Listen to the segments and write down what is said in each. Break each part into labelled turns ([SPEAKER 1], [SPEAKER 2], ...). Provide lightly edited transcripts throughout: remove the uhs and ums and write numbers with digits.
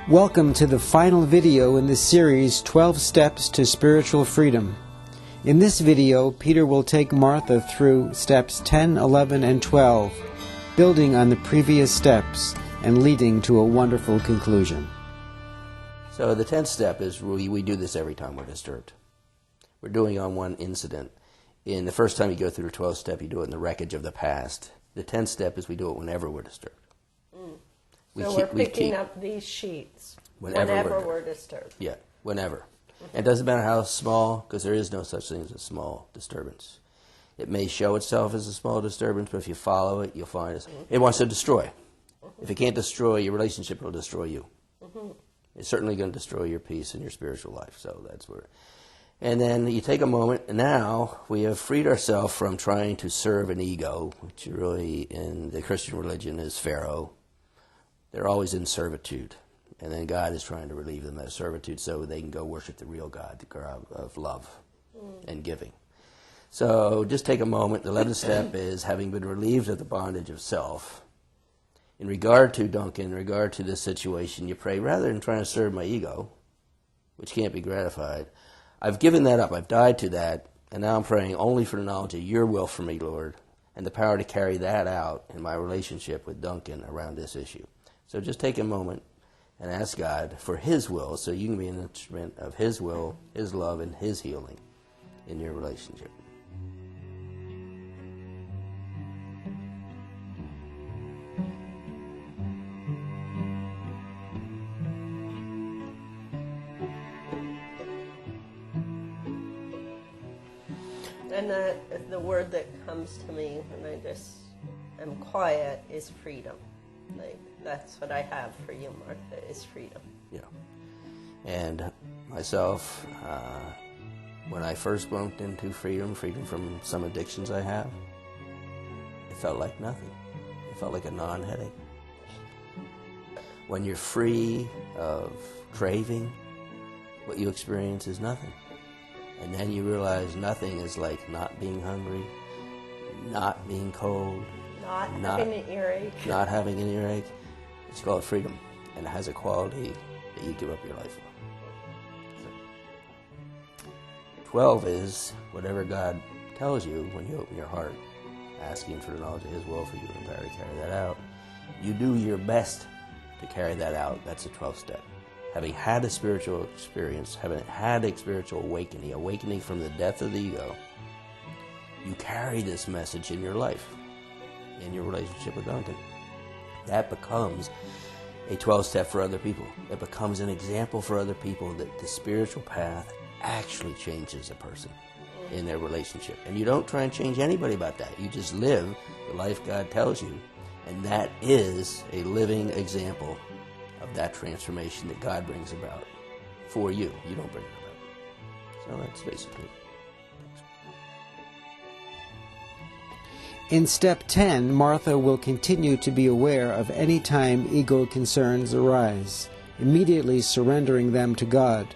[SPEAKER 1] Welcome to the final video in the series 12 Steps to Spiritual Freedom. In this video, Peter will take Martha through steps 10, 11, and 12, building on the previous steps and leading to a wonderful conclusion.
[SPEAKER 2] So the 10th step is we do this every time we're disturbed. We're doing it on one incident. In the first time you go through the 12th step, you do it in the wreckage of the past. The 10th step is we do it whenever we're disturbed.
[SPEAKER 3] So we're picking up these sheets whenever we're disturbed.
[SPEAKER 2] Yeah, whenever. And it doesn't matter how small, because there is no such thing as a small disturbance. It may show itself as a small disturbance, but if you follow it, you'll find it wants to destroy. If it can't destroy your relationship, it'll destroy you. It's certainly going to destroy your peace and your spiritual life. So that's where. And then you take a moment, and now we have freed ourselves from trying to serve an ego, which really in the Christian religion is Pharaoh. They're always in servitude, and then God is trying to relieve them of that servitude so they can go worship the real God, the God of love and giving. So just take a moment. The 11th step is having been relieved of the bondage of self. In regard to Duncan, in regard to this situation, you pray, rather than trying to serve my ego, which can't be gratified, I've given that up. I've died to that, and now I'm praying only for the knowledge of your will for me, Lord, and the power to carry that out in my relationship with Duncan around this issue. So just take a moment and ask God for His will so you can be an instrument of His will, His love, and His healing in your relationship.
[SPEAKER 3] And the word that comes to me when I just am quiet is freedom. Like, that's what I have for you, Martha, is freedom.
[SPEAKER 2] Yeah. And myself, when I first bumped into freedom from some addictions I have, it felt like nothing. It felt like a non-headache. When you're free of craving, what you experience is nothing. And then you realize nothing is like not being hungry, not being cold,
[SPEAKER 3] Not having an earache.
[SPEAKER 2] Not having an earache. It's called freedom, and it has a quality that you give up your life for. So, 12 is whatever God tells you when you open your heart, asking for the knowledge of His will for you and the power to carry that out. You do your best to carry that out. That's the 12th step. Having had a spiritual experience, having had a spiritual awakening from the death of the ego, you carry this message in your life, in your relationship with Duncan. That becomes a 12 step for other people. It becomes an example for other people that the spiritual path actually changes a person in their relationship. And you don't try and change anybody about that. You just live the life God tells you. And that is a living example of that transformation that God brings about for you. You don't bring it about. So that's basically it.
[SPEAKER 1] In step 10, Martha will continue to be aware of any time ego concerns arise, immediately surrendering them to God.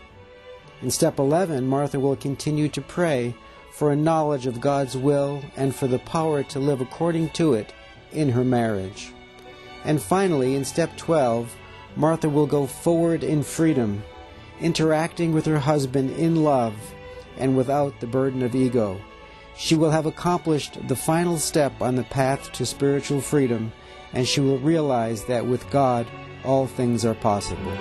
[SPEAKER 1] In step 11, Martha will continue to pray for a knowledge of God's will and for the power to live according to it in her marriage. And finally, in step 12, Martha will go forward in freedom, interacting with her husband in love and without the burden of ego. She will have accomplished the final step on the path to spiritual freedom, and she will realize that with God, all things are possible.